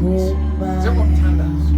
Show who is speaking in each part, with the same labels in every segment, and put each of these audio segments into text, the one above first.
Speaker 1: njengomthandazo.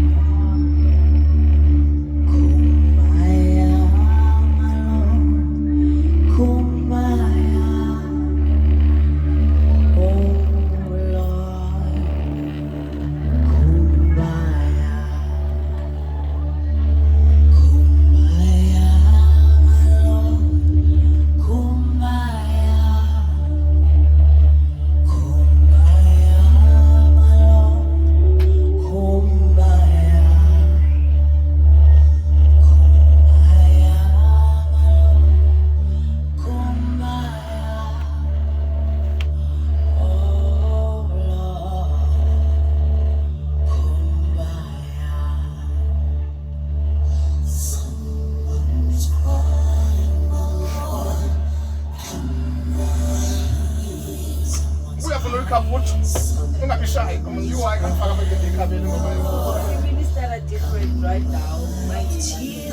Speaker 2: Minister are different right now. My tears.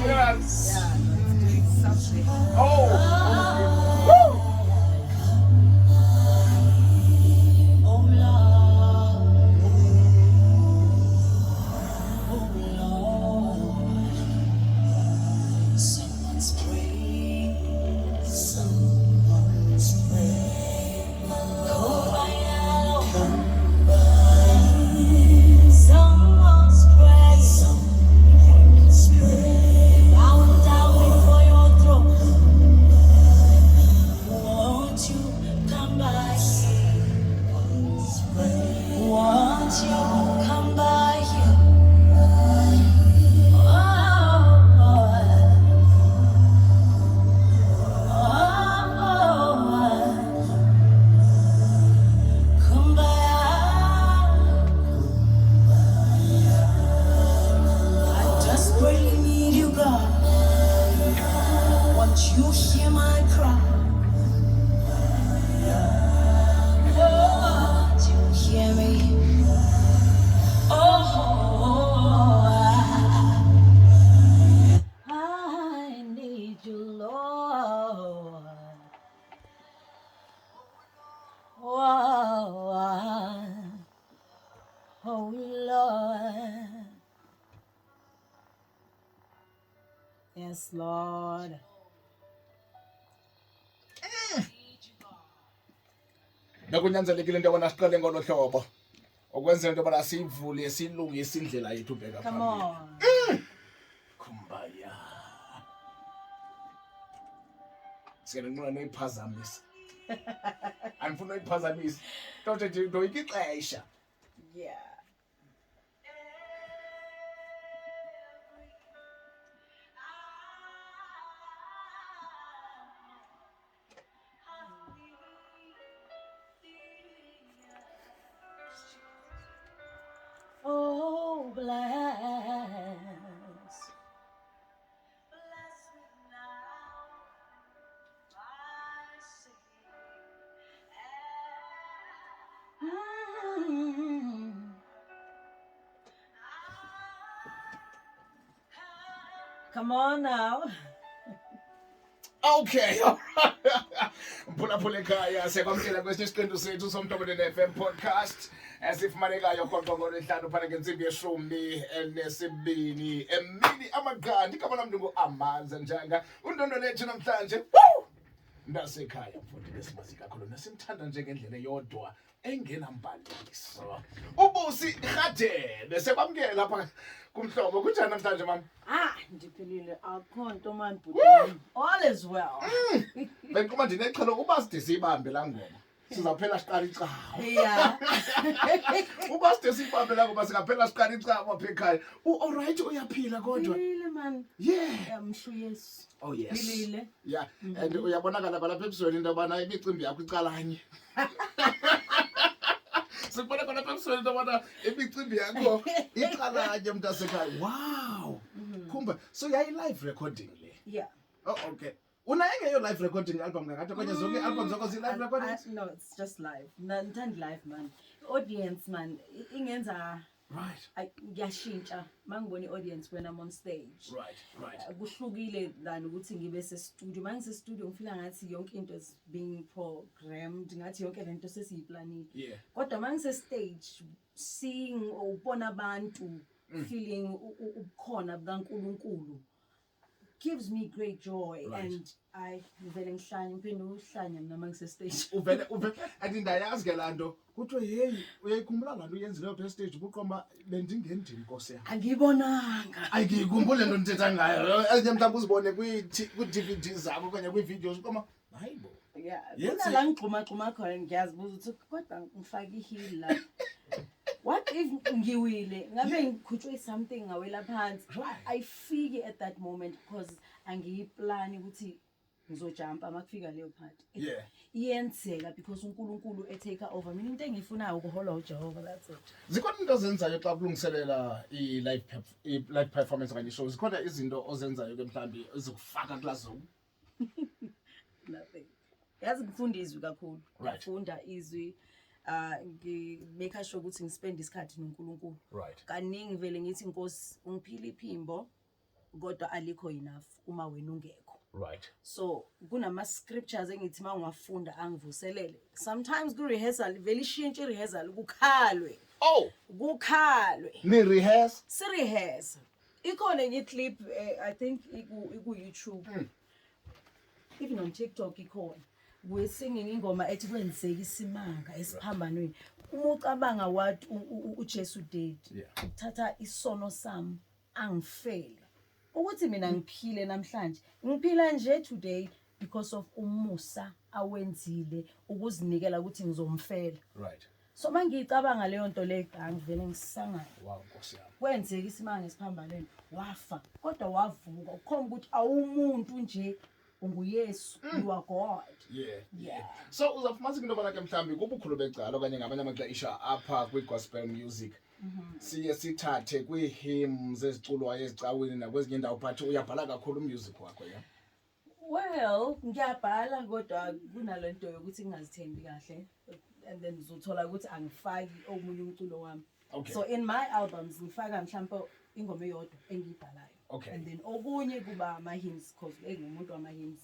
Speaker 1: Yes.
Speaker 2: Yeah, doing something.
Speaker 1: Oh.
Speaker 3: You hear my cry. Oh, you hear me. Oh, I need you, Lord. Oh, Lord. Yes, Lord.
Speaker 1: Nakunyanzelekile into yobana siqale ngolo hlobo ukwenzela into yobana siyivule silungise indlela yethu bheka
Speaker 3: Come
Speaker 1: phambili.
Speaker 3: on.
Speaker 1: Kumbaya. Siyanqina noyiphazamisa. Anifuna uyiphazamisa. Nto nje ndoyika ixesha.
Speaker 3: Yeah. Oh, bless me now, my Savior. Come on now.
Speaker 1: Okay. Mphulaphula ekhaya siyakwamkela kwesinye isiqendu sethu somtobeleni FM podcast esifumanekayo rhoqo ngolwesihlanu phana ngentsimbi yeshumi enesibini emini amagqanti igama lam ndingu-Amaza Ntshanga undondo lethu namhlanje ndasekhaya mfundi besimazi kakhulu nasimthanda njengendlela eyodwa engenambaliso ubusi Radebe siyakwamkela lapha kumhlobo kunjani namhlanje mama?
Speaker 3: Ndiphilile akho nto man bhutini. All is well.
Speaker 1: Bengiqoma ndinexhelo uba side siyibambe laa ngoma sizawuphela siqala icawa.
Speaker 3: Yeah.
Speaker 1: Uba side siyibambe laa ngoma singaphela siqala icawa apha ekhaya. Alright uyaphila kodwa?
Speaker 3: Philile man.
Speaker 1: Yeah.
Speaker 3: Mshu yes.
Speaker 1: Oh yes.
Speaker 3: Philile.
Speaker 1: Yeah. And uyabonakala balapha ebusweni into yobana imicimbi yakho icalanye. Sikubona khona apha ebusweni into yobana imicimbi yakho icalanye mntasekhaya. Wow. Kumba, so yayi live recording le?
Speaker 3: Yeah.
Speaker 1: Oh, okay. Unayo live recording album ngakatha kwenye zonke albums zakho zi live recording?
Speaker 3: No, it's just live. Ndithanda live man. Audience man ingenza
Speaker 1: Right.
Speaker 3: Ngiyashintsha mangibona i-audience when I'm on stage.
Speaker 1: Right.
Speaker 3: Kuhlukile than ukuthi ngibe se-studio. Mangise-studio ngifila ngathi yonke into is being programmed, ngathi yonke lento sesiyiplanile.
Speaker 1: Yeah.
Speaker 3: Kodwa mangise-stage seeing ubona abantu feeling ubukhona bukaNkulunkulu gives me great joy.
Speaker 1: Right.
Speaker 3: And I ngivele ngihlanye ngiphinde uhlanye mina mangise-stage.
Speaker 1: Uvele and ndayazi ke lanto kuthiwe hey uyayikhumbula lanto uyenzile phe stage ubuqoma bendingendini Nkosi yami.
Speaker 3: Angibonanga.
Speaker 1: Ayikhumbule lento nithetha ngayo enye mhlawumbe uzibone kwi-DVD zakho kanye kwi-videos uqoma hayibo.
Speaker 3: Yeah,
Speaker 1: Yes,
Speaker 3: kuna la ngixhuma khona ngiyazibuza ukuthi kodwa ngifake ihili la. What if ngiwile ngabe ngikhutshwe something ngawela phansi? I figure at that moment because angiyiplani ukuthi ngizojumpa makufika leyo part.
Speaker 1: Yeah.
Speaker 3: Iyenzeka because uNkulunkulu take over. Mina into engiyifunayo ukuholwa uJehova, that's it.
Speaker 1: Zikhona into ozenzayo xa kulungiselela i-live performance kanye show. Zikhona izinto ozenzayo ke mhlambi ezikufaka kula Zoom.
Speaker 3: Nothing. Yazi ngifunda izwi kakhulu.
Speaker 1: Right.
Speaker 3: Ngifunda izwi ngimake sure ukuthi ngispend isikhathi noNkulunkulu.
Speaker 1: Right.
Speaker 3: Kaningi vele ngithi Nkosi ungiphile iphimbo kodwa alikho enough uma wena ungekho.
Speaker 1: Right.
Speaker 3: So kunama scriptures engithi mangwafunda angivuselele. Sometimes ku rehearsal vele ishintshe rehearsal kukhalwe.
Speaker 1: Oh,
Speaker 3: Kukhalwe.
Speaker 1: ni rehearse.
Speaker 3: Si rehearse. Ikhona enye clip I think iku YouTube. Even on TikTok ikhona. We're singing ingoma ethi kwenzeka isimanga esiphambanweni. Uma ucabanga wathi uJesu did. Uthatha isono sami angifele. Ukuthi mina ngiphile namhlanje. Ngiphila nje today because of umusa awenzile ukuzinikela ukuthi ngizomfela.
Speaker 1: Right.
Speaker 3: So mangicabanga leyo nto le angivele ngisangana.
Speaker 1: Wow, Nkosi yami.
Speaker 3: Kwenzeka isimanga esiphambanweni wafa kodwa wavuka. Ukhomba ukuthi awumuntu nje unguYesu, you are God.
Speaker 1: Yeah. So uzafumana into bana ke mhlambi kubukhulu becala okanye ngabanye amaxesha apha kwi-gospel music. Siye sithathe kwi-hymns eziculwayo ezicaweni nakwezinye indawo but uyabhala kakhulu music wakho ya.
Speaker 3: Well, ngiyabhala kodwa kunalento yokuthi ngingazithembi kahle and then uzothola ukuthi angifaki omunye umculo wami.
Speaker 1: Okay.
Speaker 3: So in my albums ngifaka mhlawumbe ingoma eyodwa engiyibhalayo.
Speaker 1: Okay.
Speaker 3: And then okunye kuba ama-hymns because engumuntu wama-hymns.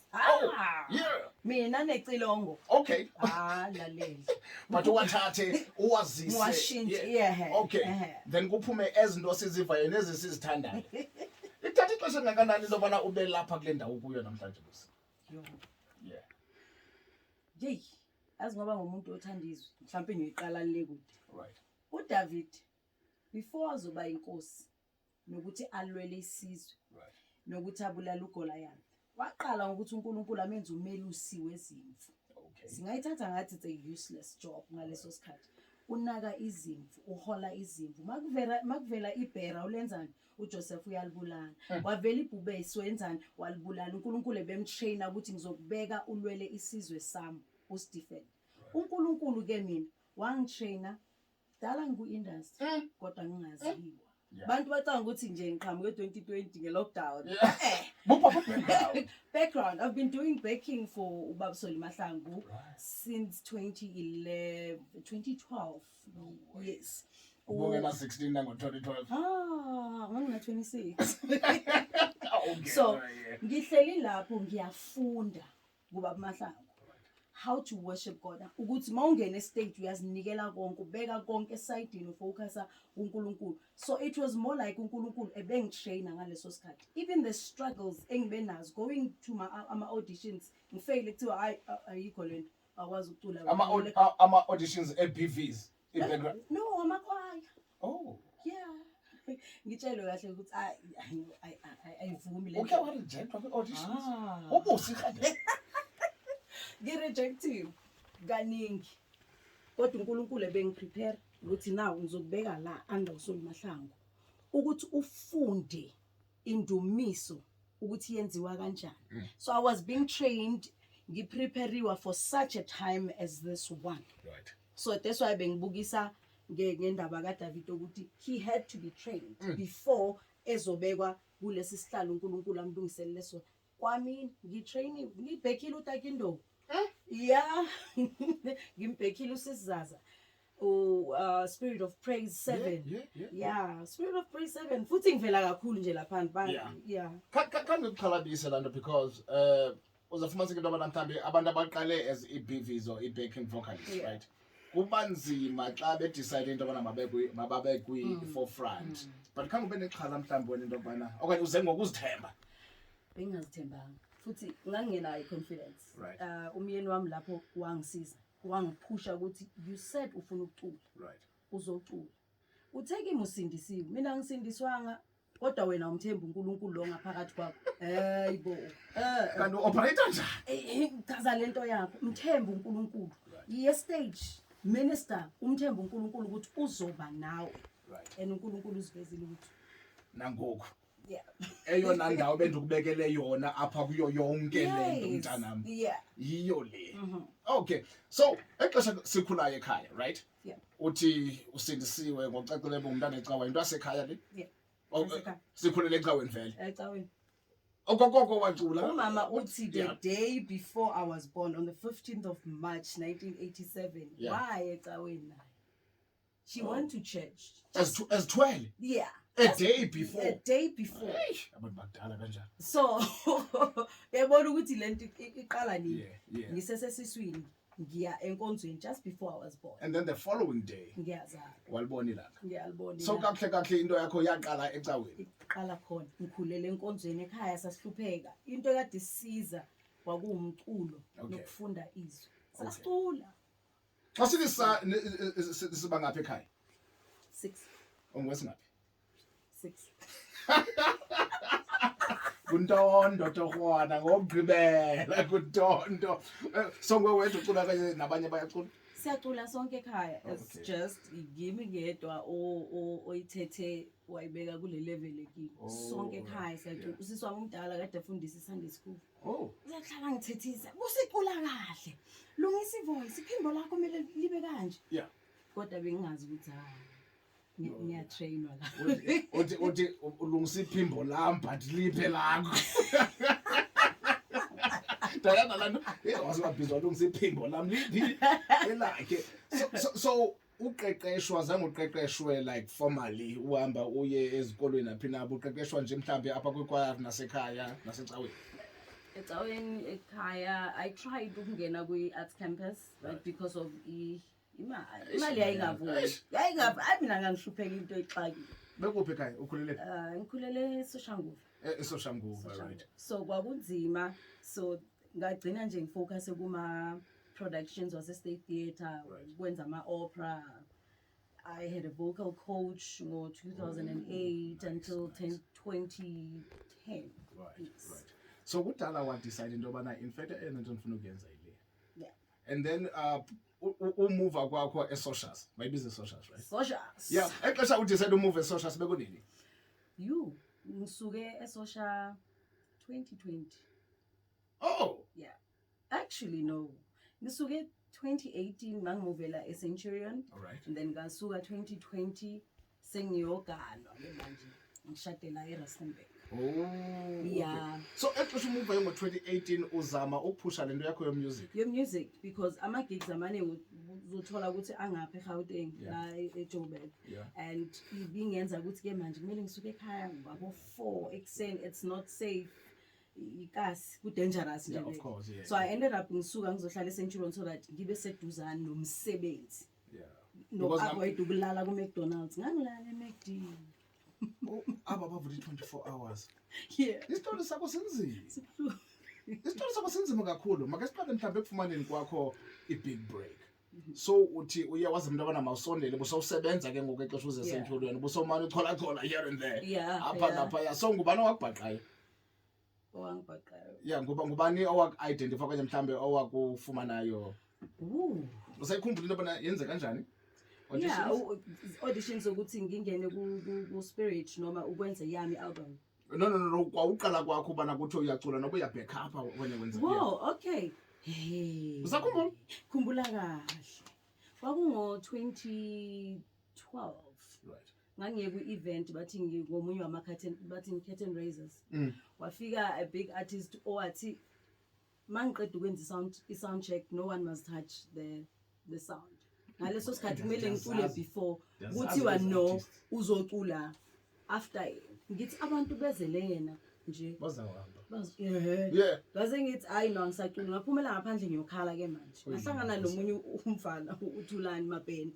Speaker 1: Yeah.
Speaker 3: Mina necilongo.
Speaker 1: Okay.
Speaker 3: Lalela.
Speaker 1: But uwathathe uwazise.
Speaker 3: Ngiwashintshe, yeah.
Speaker 1: Okay. Then kuphume ezinto osizivayo nezisizithandayo. Ithatha ixesha ngakanani lobana ube lapha kule ndawo kuyo namhlanje Bucy? Yeah.
Speaker 3: Hey, azingoba ngumuntu othanda izwi, mhlawumbe ngiyiqala le kude.
Speaker 1: Right.
Speaker 3: uDavid before azoba inkosi nokuthi alwele isizwe nokuthi abulala uGoliath waqala ngokuthi uNkulunkulu amenze umelusi wezimvu.
Speaker 1: Okay.
Speaker 3: Singayithatha ngathi it's a useless job ngaleso sikhathi. Unaka izimvu, uhola izimvu. Makuvela ibhera ulenzani? uJoseph uyalibulala. Wavela ibhubesi wenzani? Walibulala. uNkulunkulu ebemtraina ukuthi ngizokubeka ulwele isizwe sami uStephen. uNkulunkulu ke mina wangitraina dala ngiku-industry kodwa ngingaziwa. Bantu bacanga ukuthi nje ngiqhamuke 2020 nge-lockdown. Background, I've been doing baking for Ubabsoli Mahlangu since 2011, 2012. Yes.
Speaker 1: Ubungena 16 nango 2012.
Speaker 3: Ngina 26.
Speaker 1: Okay.
Speaker 3: So, ngihleli lapho ngiyafunda kuBaba Mahlangu. How to worship God. Ukuthi mawungena estage uyazinikela konke, ubeka konke esayidini ufocusa uNkulunkulu. So it was more like uNkulunkulu ebengitraina ngaleso sikhathi. Even the struggles engibe nazo going to my auditions, ngifail ekuthiwa ayikho lento akwazi ukucula.
Speaker 1: Ama auditions eBVs background.
Speaker 3: No, amakhwaya.
Speaker 1: Oh.
Speaker 3: Yeah. Ngitshelwe kahle ukuthi ayivumi le.
Speaker 1: Okay, what reject auditions? Ubusi khande.
Speaker 3: Ngirejective kaningi kodwa uNkulunkulu ebengiprepare ukuthi nawo ngizokubeka la under uSoli Mahlangu ukuthi ufunde indumiso ukuthi yenziwa kanjani. So I was being trained, ngiprepariwa for such a time as this one.
Speaker 1: Right.
Speaker 3: So that's why bengibukisa ngendaba kaDavid ukuthi he had to be trained before ezobekwa kulesi sihlalo uNkulunkulu amlungiselele so. Kwami ngitrain ngibhekile uTakindo. Yeah. Ngimbhekile uSisizaza. Spirit of Praise 7.
Speaker 1: Yeah.
Speaker 3: Spirit of Praise 7. Futhi ngivela kakhulu nje lapha but yeah.
Speaker 1: Can ngikuxhalabise lando because uzafumaniseka into abana mhlambi abantu abaqale as i-BVs or i-backing vocalists, right? Kuba nzima xa bedecide into abana mababe kwi-forefront. But khange ube nexhala mhlambi wena into abana okanye uze ngokuzithemba.
Speaker 3: Bengingazithembanga. Futhi ngangingenayo i-confidence.
Speaker 1: Right.
Speaker 3: Umyeni wami lapho wangisiza. Wangiphusha ukuthi you said ufuna ukucula.
Speaker 1: Right.
Speaker 3: Uzocula. Utheke imusindisiwe. Mina ngisindiswanga kodwa wena umthemba uNkulunkulu lo ngaphakathi kwakho. Hayibo.
Speaker 1: Kanti operator njani?
Speaker 3: Chaza lento yakho. Umthemba uNkulunkulu. Ye stage minister umthemba uNkulunkulu ukuthi uzoba nawe.
Speaker 1: Right.
Speaker 3: And uNkulunkulu usivezile ukuthi
Speaker 1: nangoku.
Speaker 3: Yeah.
Speaker 1: Eyona ndawo bendikubekele yona apha kuyo yonke lento mntanami.
Speaker 3: Yeah.
Speaker 1: Yiyo le. Okay. So, exesha sikhulayo ekhaya, right?
Speaker 3: Yeah.
Speaker 1: Uthi usindisiwe ngocacile bomntana ecawa into asekhaya le?
Speaker 3: Yeah.
Speaker 1: Sikhulele ecaweni vele.
Speaker 3: Ecaweni.
Speaker 1: Okokoko wacula.
Speaker 3: Umama uthi the day before I was born on the 15th of March 1987.
Speaker 1: Yeah.
Speaker 3: Why ecaweni nayo? She went to church.
Speaker 1: As 12.
Speaker 3: Yeah.
Speaker 1: A day before.
Speaker 3: A day before.
Speaker 1: Abantu bakudala kanjani?
Speaker 3: So, yabona ukuthi lento iqala nini?
Speaker 1: Yeah.
Speaker 3: Ngisesesiswini ngiya enkonzweni just before I was born.
Speaker 1: And then the following day.
Speaker 3: Ngiyazana.
Speaker 1: Walibona ilanga.
Speaker 3: Ngiyalibona.
Speaker 1: So kahle into yakho yaqala ecaweni.
Speaker 3: Iqala khona ngikhulele enkonzweni ekhaya sasihlupheka. Into ekade isiza kwakuwumculo nokufunda izwi. Sasicula.
Speaker 1: Xa sithi siba ngapha ekhaya?
Speaker 3: 6.
Speaker 1: Ongwesingaphi?
Speaker 3: 6.
Speaker 1: Kuntondo torhwana ngokugqibela kuntondo. So ngwethu ucula kanye nabanye bayacula?
Speaker 3: Siyacula sonke ekhaya. It's just yimi ngedwa oyithethe wayibeka kule level ekini. Sonke ekhaya siyacula. Usisi wami umdala kade efundisa iSunday school. Uyahlala ngithethisa. Busicula kahle. Lungisa ivoice, iphimbo lakho kumele libe kanje.
Speaker 1: Yeah.
Speaker 3: Kodwa bengingazi ukuthi ngiyatrainwa la.
Speaker 1: Uthi ulungisa iphimbo lami but liphe lakho. Dayana lana wasibabhizwa ulungisa iphimbo lami liphi elakhe. So uqeqeshwa zange uqeqeshwe like formally uhamba uye ezikolweni naphi nabo uqeqeshwa nje mhlambe apha kwikwaya nasekhaya nasecaweni.
Speaker 3: Ecaweni ekhaya I tried ukungena kwi-arts campus but because of imali yayingavuli. Mina ngangihlupheka into exakile.
Speaker 1: Bekuphi ekhaya ukhulele?
Speaker 3: Ngikhulele eSoshanguve.
Speaker 1: eSoshanguve, right.
Speaker 3: So kwakunzima so ngagcina nje ngifocus kuma productions wase State Theatre, kwenza ama opera. I had a vocal coach ngo 2008 until 2010.
Speaker 1: Right. So kudala wa decide into bana in fact into ngifuna ukuyenza ile.
Speaker 3: Yeah.
Speaker 1: And then move kwakho eSocials. Maybe it's Socials, right?
Speaker 3: Socials.
Speaker 1: Yeah. Exesha u decide move eSocials bekunini?
Speaker 3: Ngisuke eSocial 2020.
Speaker 1: Oh.
Speaker 3: Yeah. Actually no. Ngisuke 2018 mangivela eCenturion.
Speaker 1: All right.
Speaker 3: And then ngasuka 2020 sengiyoganwa ke manje. Ngishadela eRustenburg.
Speaker 1: Oh.
Speaker 3: Yeah.
Speaker 1: So exesha move ngo 2018 uzama ukuphusha lento yakho
Speaker 3: your music because ama gigs amane uzothola ukuthi angapha eGauteng la eJoburg. And ibingenza ukuthi ke manje kumele ngisuke ekhaya ngabo 4 ekseni. It's not safe. Ikasi ku dangerous nje.
Speaker 1: Yeah, of course, yeah.
Speaker 3: So I ended up ngisuka ngizohlala eCenturion so that ngibe seduzane nomsebenzi.
Speaker 1: Yeah.
Speaker 3: No avoid ukulala ku McDonald's. Ngangilala eMcD.
Speaker 1: Aba bavula 24 hours.
Speaker 3: Yeah.
Speaker 1: Isitori sakho sinzima. Isitori sakho sinzima kakhulu. Make siqale mhlambe ekufumaneni kwakho i-big break. So uthi uye wazi umuntu abana mawusondele busawusebenza ke ngoku exesha uze eCenturion busomana uchola here and there.
Speaker 3: Yeah.
Speaker 1: Apha lapha. So ngubani owakubhaqayo?
Speaker 3: Owangibhaqayo.
Speaker 1: Yeah, ngubani owaku-identify kanye mhlambe owakufumanayo? Usayikhumbula into abana yenze kanjani?
Speaker 3: Yeah, auditions ukuthi ngingene ku Spirit noma ukwenza yami album.
Speaker 1: No, kwauqala kwakho ubana kuthi uyacula noba uyabheka apha wena wenza.
Speaker 3: Wow, okay. Hey.
Speaker 1: Usakhumbula?
Speaker 3: Khumbula kahle. Kwakungo 2012.
Speaker 1: Right.
Speaker 3: Ngangiye ku-event bathi ngomunye wama-curtain bathi curtain raisers. Wafika a big artist owathi mangiqeda ukwenza i-sound check no one must touch the sound. ngaleso sikhathi kumele ngicule
Speaker 1: Ndiyazazi.
Speaker 3: before
Speaker 1: Ndiyazazi
Speaker 3: kuthiwa
Speaker 1: lezi
Speaker 3: no
Speaker 1: artists.
Speaker 3: uzocula after ngithi abantu bezele yena nje
Speaker 1: Bazawahamba.
Speaker 3: yeah ngaze ngithi hayi no angisaculi ngaphumela ngaphandle ngiyokhala ke manje ngahlangana nomunye umfana uthulani mabheni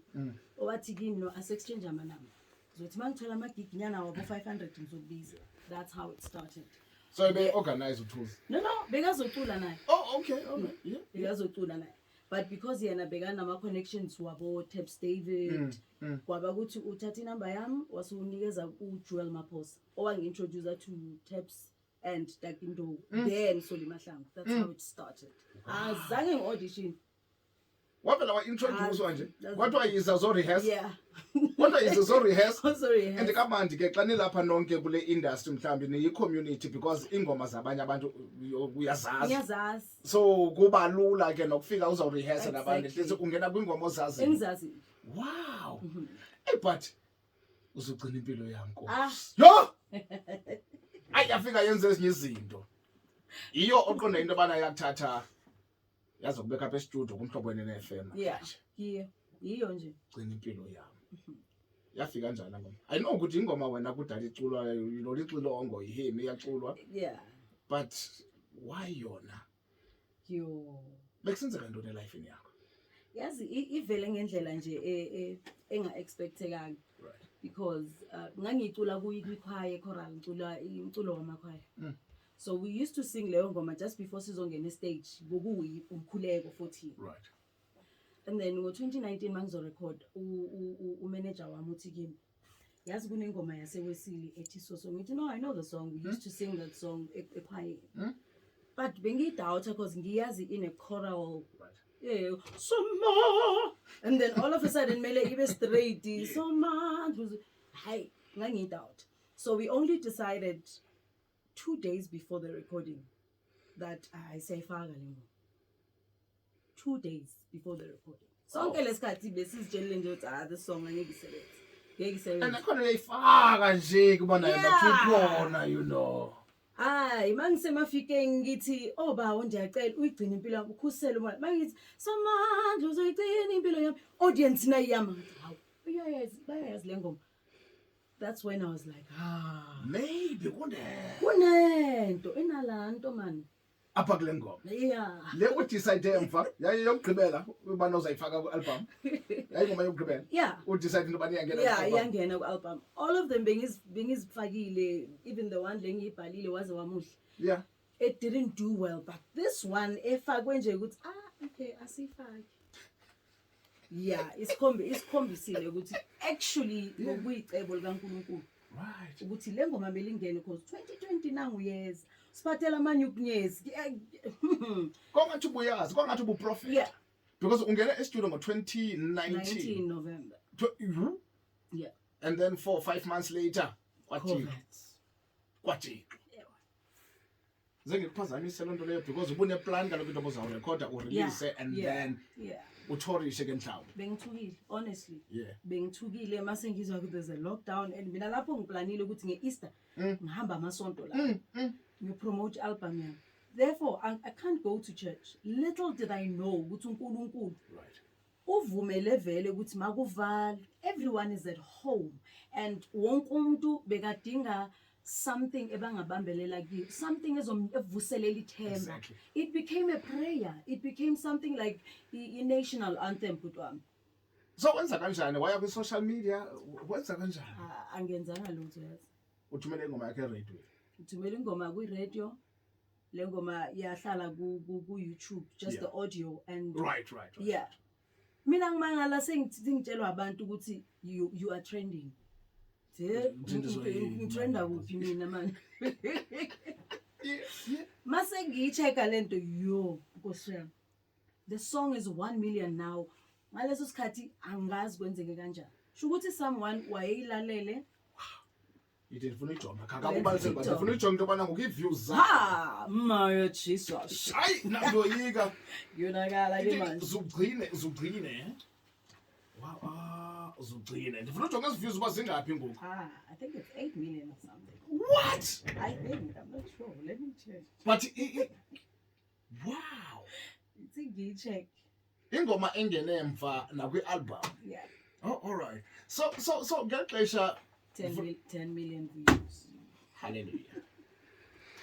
Speaker 3: owathi kimi no ase-exchange amanamba zothi mangithola amagigi nyana wabo 500 ngizokubiza. That's how it started.
Speaker 1: So they organize utools.
Speaker 3: No bekazocula naye
Speaker 1: Oh, okay. Yeah.
Speaker 3: bekazocula naye but because yena bekanama connections wabo Taps David kwaba ukuthi uthatha inamba yami wasunikeza uJoel Maphosa owangi-introduce to Taps and Dakindo then Soli Mahlangu. That's how it started. Azange ngi-audition.
Speaker 1: Wavela wa-introduce nje. Kwathiwa yiza zo-rehearse.
Speaker 3: Yeah.
Speaker 1: Kodwa yiza zo-rehearse.
Speaker 3: Sorry.
Speaker 1: And kamandi ke xa nilapha nonke kule industry mhlawumbi niyi-community because ingoma zabanye abantu uyazazi.
Speaker 3: Ngiyazazi.
Speaker 1: So kuba lula ke nokufika uzawurehearse nabantu.
Speaker 3: Exactly.
Speaker 1: Hleze ungena kwingoma ozazi.
Speaker 3: Engizazi.
Speaker 1: Wow. Hey but uzogcina impilo yami Nkosi.
Speaker 3: Ah.
Speaker 1: Yo! Ayafika yenze ezinye izinto. Iyo oqonda into abana yathatha yazokubeka apha e-studio kumhlobo ne-FM.
Speaker 3: Yeah. Yiyo nje.
Speaker 1: Gcina impilo yami. Yafika kanjani ngoma? I know ukuthi ingoma wena kudala iculwa lo lixilongo yihemi iyaculwa.
Speaker 3: Yeah.
Speaker 1: But why yona?
Speaker 3: Yo.
Speaker 1: Bekusenzeka ntoni life yakho?
Speaker 3: Yazi ivele ngendlela nje enga-expectekanga.
Speaker 1: Right.
Speaker 3: Because ngangicula kwikhwaya choral ngicula umculo wamakhwaya. So we used to sing leyo ngoma just before sizongena stage bokuyi umkhuleko 14.
Speaker 1: Right.
Speaker 3: And then ngo-2019 mangizorecord umanager wami uthi kimi yazi kunengoma yasewesili ethi so ngithi no I know the song we used to sing that song ekhwayeni. But bengiyidoubt because ngiyazi in a choral yeah soma and then all of a sudden mele ibe straight soma hi ngangiyidoubt. So we only decided 2 days before the recording that I say faka le ngoma. 2 days before the recording. Sonke lesikhathi besizitshelile nje ukuthi the song ngeke isebenze.
Speaker 1: And akhona leyifaka nje kubona yabakhona you know.
Speaker 3: Hayi mangisemafikeng ngithi bawo ndiyacela uyigcina impilo yami ukhusele umoya. Mangithi samandla uzoyigcina impilo yami. Audience nayi yami. Hawu bayayazi le ngoma. That's when I was like
Speaker 1: Maybe
Speaker 3: kunento enalanto man.
Speaker 1: apha kule ngoma.
Speaker 3: Yeah.
Speaker 1: Le udecide emva yaye yokugqibela ubana uzayifaka ku-album. Yayingoma yokugqibela.
Speaker 3: Yeah.
Speaker 1: Udecide into bani iyangena
Speaker 3: Yeah,
Speaker 1: ku-album.
Speaker 3: iyangena ku-album. All of them bengizifakile, even the one lengiyibhalile waze wamuhle.
Speaker 1: Yeah.
Speaker 3: It didn't do well, but this one efakwe nje ukuthi okay asifake. Yeah, isikhombisile ukuthi actually ngokuyicebo likaNkulunkulu.
Speaker 1: Right.
Speaker 3: Ukuthi le ngoma belingene because 2020 nangu yes. Siphathela amanye ukunyezi.
Speaker 1: Kongathi ubuyazi, kongathi ubuprofit.
Speaker 3: Yeah.
Speaker 1: Because ungena e-studio ngo-2019.
Speaker 3: 19 November. Yeah.
Speaker 1: And then 4 or 5 months later, kwathi. Zengikuphazamisela lento leyo because ubuneplan kaloku into obuzawurekhoda urelease and then uthorishe ke mhlawumbe.
Speaker 3: Bengithukile honestly.
Speaker 1: Yeah.
Speaker 3: Bengithukile mase ngizwa ukuthi there's a lockdown and mina lapho ngiplanile ukuthi nge-Easter ngihamba amasonto la. Ngipromote album yami. Therefore I can't go to church. Little did I know ukuthi uNkulunkulu
Speaker 1: Right.
Speaker 3: uvumele vele ukuthi makuvale. Everyone is at home and wonke umuntu bekadinga something ebangabambelela kiyo, something evuselela ithemba.
Speaker 1: Exactly.
Speaker 3: It became a prayer. It became something like a national anthem kutwami.
Speaker 1: So wenza kanjani? Waya kwi-social media? Wenza kanjani?
Speaker 3: Angenzanga lutho yazi.
Speaker 1: Uthumele ingoma yakhe e-radio.
Speaker 3: Ngithumela ingoma ku-radio. Le ngoma yahlala ku-YouTube, just the audio and
Speaker 1: Right.
Speaker 3: yeah. Mina ngimangala sengitshelwa abantu ukuthi you are trending. Ngitrenda kuphi mina manje?
Speaker 1: Yeah.
Speaker 3: Mase ngiyicheka lento yo Nkosi yami. The song is 1 million now. Ngaleso sikhathi angazi kwenzeke kanjani. Sho ukuthi someone wayeyilalele.
Speaker 1: Yithi ndifuna ijonga. Kakubalisela bathi ndifuna ijonga into yobana ngoku-views zakho.
Speaker 3: Ha! My Jesus.
Speaker 1: Hayi, nandoyika.
Speaker 3: Yonakala ke manje.
Speaker 1: Uzugcine. Wow, uzugcine. Ndifuna ujonga ezi views uba zingaphi ngoku.
Speaker 3: I think it's 8 million or something.
Speaker 1: What?
Speaker 3: I think, I'm not sure. Let me check.
Speaker 1: But wow.
Speaker 3: It's a check.
Speaker 1: ingoma engene emva nakwi-album.
Speaker 3: Yeah.
Speaker 1: Oh, all right. So ngexesha
Speaker 3: 10 million views.
Speaker 1: hallelujah.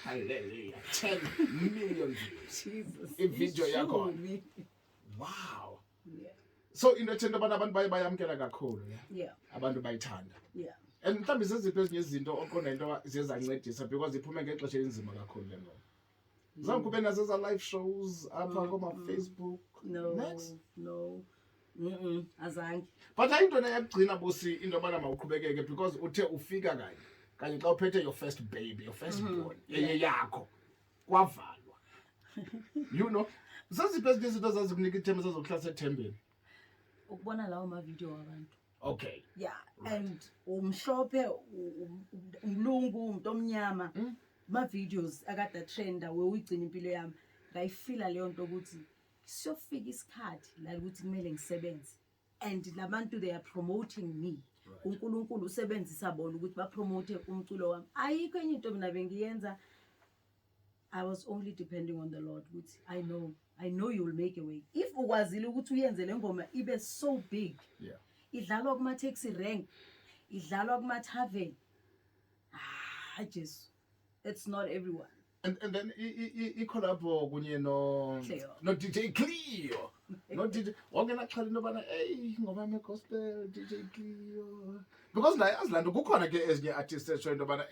Speaker 1: Hallelujah. 10 million views.
Speaker 3: Jesus.
Speaker 1: Ivideo
Speaker 3: it's
Speaker 1: yakho.
Speaker 3: true.
Speaker 1: Wow.
Speaker 3: Yeah.
Speaker 1: So into ethenda abantu bayamkela kakhulu, yeah.
Speaker 3: Yeah.
Speaker 1: Abantu bayithanda.
Speaker 3: Yeah.
Speaker 1: And mhlawumbe zeziphi ezinye izinto oqonda into ziyezancedisa because iphume ngexesha elinzima kakhulu le ngoma. Zange kube nazo za live shows apha kuma-Facebook.
Speaker 3: No.
Speaker 1: Next.
Speaker 3: No. Azange.
Speaker 1: But ayinto neyakugcina Bucy into yobana mawuqhubekeke because uthe ufika kanye xa uphethe your first baby, your first born, yakho kwavalwa. You know, zeziphi ezinye izinto zazikunika ithemba zezokuhlala sethembeni?
Speaker 3: Ukubona lawo ma-video wabantu.
Speaker 1: Okay.
Speaker 3: Yeah, and umhlophe umlungu umuntu omnyama ma-videos akade trenda uyigcina impilo yami ngayifila leyo nto ukuthi siyofika isikhathi la ukuthi kumele ngisebenze and labantu they are promoting me. uNkulunkulu usebenzisa bona ukuthi bapromote umculo wami. Ayikho enye into mina bengiyenza. I was only depending on the Lord ukuthi I know you will make a way. If ukwazile ukuthi uyenze le ngoma ibe so big.
Speaker 1: Yeah.
Speaker 3: Idlalwa kuma taxi rank, idlalwa kuma tavern. Just it's not everyone.
Speaker 1: And then i-collabo kunye no DJ Cleo. No DJ wangena xhala into yobana ngoba me-gospel DJ Cleo. Because naye azilando kukhona ke ezinye artists esho into yobana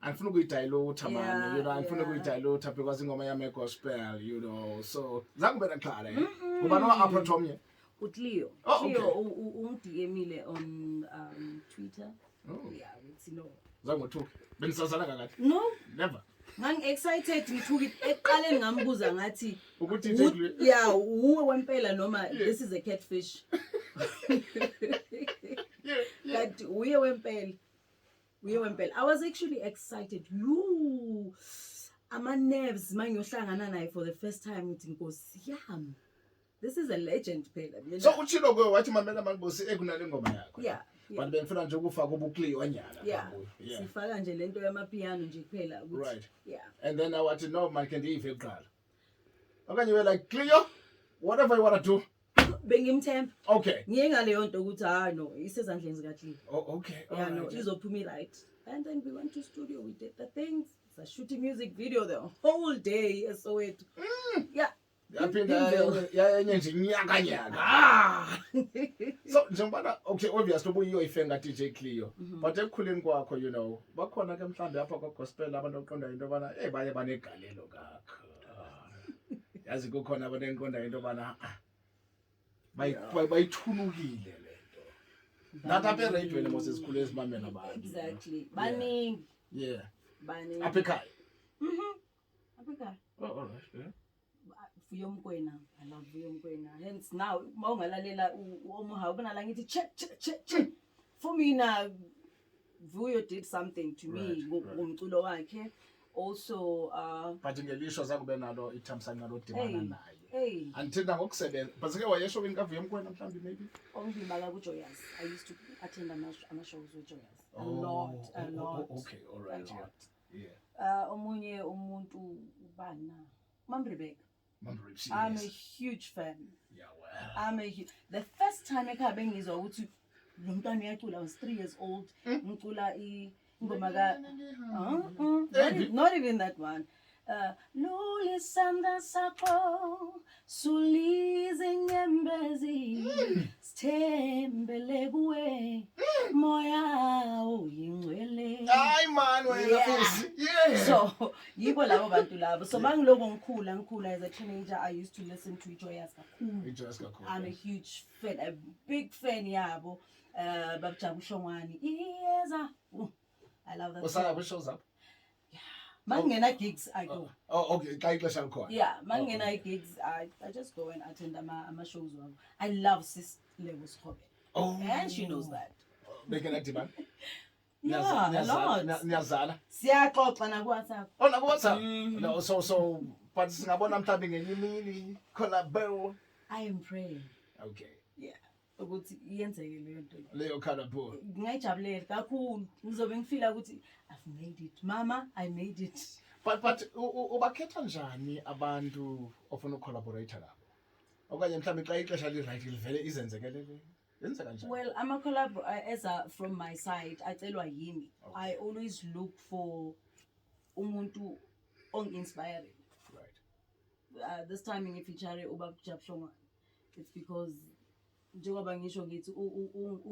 Speaker 1: andifuna ukuyidilutha man, you know, andifuna ukuyidilutha because ingoma yami e-gospel, you know. So zange ube naxhala kuba no-approach omnye.
Speaker 3: Ucleo.
Speaker 1: Okay.
Speaker 3: ungidmile on Twitter.
Speaker 1: Oh.
Speaker 3: Yeah, uthi no.
Speaker 1: Zange uthuke. Benisazana kakade?
Speaker 3: No.
Speaker 1: Never.
Speaker 3: Ngangi-excited ngithuki eqaleni ngambuza ngathi
Speaker 1: ukuthi DJ Cleo.
Speaker 3: Yeah, uwe wempela noma this is a catfish.
Speaker 1: Yeah.
Speaker 3: But uye wempela. I was actually excited. Ama nerves mangiyohlangana naye for the first time ngithi Nkosi yami. This is a legend phela.
Speaker 1: So utshilo kwe wathi mamela Bucy ekunale ngoma yakho.
Speaker 3: Yeah.
Speaker 1: But bengifuna nje ukufaka ubuCleo nyana.
Speaker 3: Yeah. Sifaka nje lento yamapiano nje kuphela ukuthi.
Speaker 1: Right.
Speaker 3: Yeah.
Speaker 1: And then I want to know man can yive eqala. Okay, you were like Cleo, whatever you want to do.
Speaker 3: Bengimthemba.
Speaker 1: Okay.
Speaker 3: Ngiye ngaleyo nto ukuthi no, isezandleni zika Cleo.
Speaker 1: Oh, okay.
Speaker 3: Yeah, no, izophuma right. And then we went to studio, we did the things. It's a shooting music video the whole day. So it yeah.
Speaker 1: Yaphinda yenye nje nyaka. So njengoba okay obviously ubuyiyoyifenga DJ Cleo. But ekukhuleni kwakho you know, bakhona ke mhlambe apha kwa gospel abantu oqonda into bana baye banegalelo kakho. Yazi kukhona abantu enqonda into bana bayithunukile lento. Not up at radio when Moses Kule is mamela abantu.
Speaker 3: Exactly. Baningi.
Speaker 1: Yeah.
Speaker 3: Baningi.
Speaker 1: Apha ekhaya.
Speaker 3: Apha ekhaya.
Speaker 1: Oh, all right. Yeah.
Speaker 3: Vuyo Mkwena, I love Vuyo Mkwena. Hence now, mawungalalela umuha ubonala ngithi che. For me now, Vuyo did something to me ngomculo wakhe. Also
Speaker 1: but ngelisho zakube nalo ithamsanqa lodibana naye.
Speaker 3: Hey.
Speaker 1: Until ngokusebenza. But ke wayesho wini kaVuyo Mkwena mhlambi maybe.
Speaker 3: Ongibala ku Joyous. I used to attend ama shows with Joyous. A lot.
Speaker 1: Okay, all right. Yeah.
Speaker 3: Omunye umuntu ubana. Mamrebek.
Speaker 1: Yes.
Speaker 3: I'm a huge fan.
Speaker 1: Yeah, well.
Speaker 3: The first time ekhabe ngizwa ukuthi lo mntwana uyacula, I was 3 years old. Ngicula ingoma not even that one. Lulisanda sakho sulize nyembezi sithembele kuwe moya uyingcwele.
Speaker 1: Hayi man wena Bucy. Yeah.
Speaker 3: So yibo labo bantu labo. So mangiloko ngikhula as a teenager I used to listen to Joyous kakhulu. I'm a huge fan, a big fan yabo. Babjabu Shongwani. Iyeza. I love that.
Speaker 1: Usala shows up.
Speaker 3: Mangena gigs I go.
Speaker 1: Oh, okay. Ixesha likhona.
Speaker 3: Yeah, mangena gigs I just go and attend ama shows wabo. I love Sis Lewis Hobby.
Speaker 1: Oh.
Speaker 3: And she knows that.
Speaker 1: Bekena demand.
Speaker 3: Yeah, a lot.
Speaker 1: Niyazana.
Speaker 3: Siyaxoxa na ku WhatsApp.
Speaker 1: Oh, na ku WhatsApp. No, so but singabona mhlawumbe ngenye imini collabo.
Speaker 3: I am praying.
Speaker 1: Okay.
Speaker 3: Yeah. Ukuthi iyenzeke leyo nto.
Speaker 1: Leyo collabo.
Speaker 3: Ngiyajabulela kakhulu. Ngizobe ngifila ukuthi I've made it. Mama, I made it.
Speaker 1: But ubakhetha njani abantu ofuna ucollaborate nabo? okanye mhlawumbe xa ixesha li-right livele izenzekele yenze kanjani?
Speaker 3: Well, I'm a collab as from my side. Acelwa yimi. I always look for umuntu inspiring.
Speaker 1: Right.
Speaker 3: This time ngifeature ubab Jabshongwane. It's because njengoba ngisho ngithi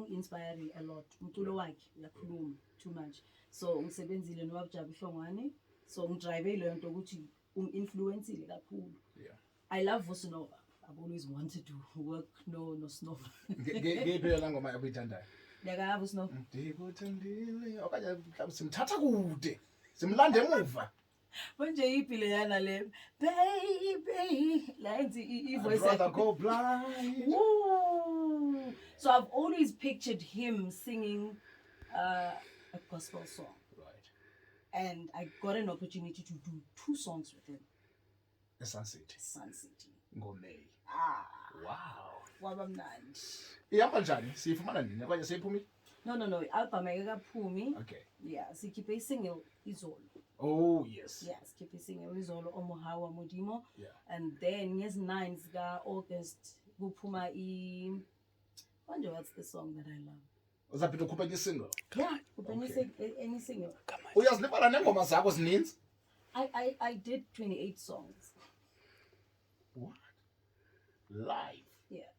Speaker 3: inspiring a lot. Umculo wakhe uyakhuluma too much. So ngisebenzile nobab Jabshongwane. So ngidrive le nto ukuthi influencile kakhulu.
Speaker 1: Yeah.
Speaker 3: I love Bucy. I've always wanted to work no Snow.
Speaker 1: Ngiphi yona ngoma yakuyithandayo?
Speaker 3: Ndiyakava Snow.
Speaker 1: Ndikuthandile okanye mhlawumbe simthatha kude. Simlande emuva.
Speaker 3: Manje ipile yana le baby like the voice.
Speaker 1: I'd rather go blind.
Speaker 3: Woo! So I've always pictured him singing a gospel song.
Speaker 1: Right.
Speaker 3: And I got an opportunity to do 2 songs with him.
Speaker 1: Sun City.
Speaker 3: Sun City.
Speaker 1: Ngomei. Wow.
Speaker 3: Wabamnandi.
Speaker 1: Ihamba njani? Siyifumana nini? Okanye seyiphumile?
Speaker 3: No. Album ayikaphumi.
Speaker 1: Okay.
Speaker 3: Yeah, sikhiphe single izolo.
Speaker 1: Oh, yes.
Speaker 3: Yes, sikhiphe single izolo Omohawa Modimo.
Speaker 1: Yeah.
Speaker 3: And then yes 9 ka August kuphuma manje what's the song that I love?
Speaker 1: Uzaphinda ukhuphe isingle?
Speaker 3: Yeah, any single.
Speaker 1: Uyazilibala nengoma zakho zininzi?
Speaker 3: I did 28 songs.
Speaker 1: What? Live?
Speaker 3: Yeah.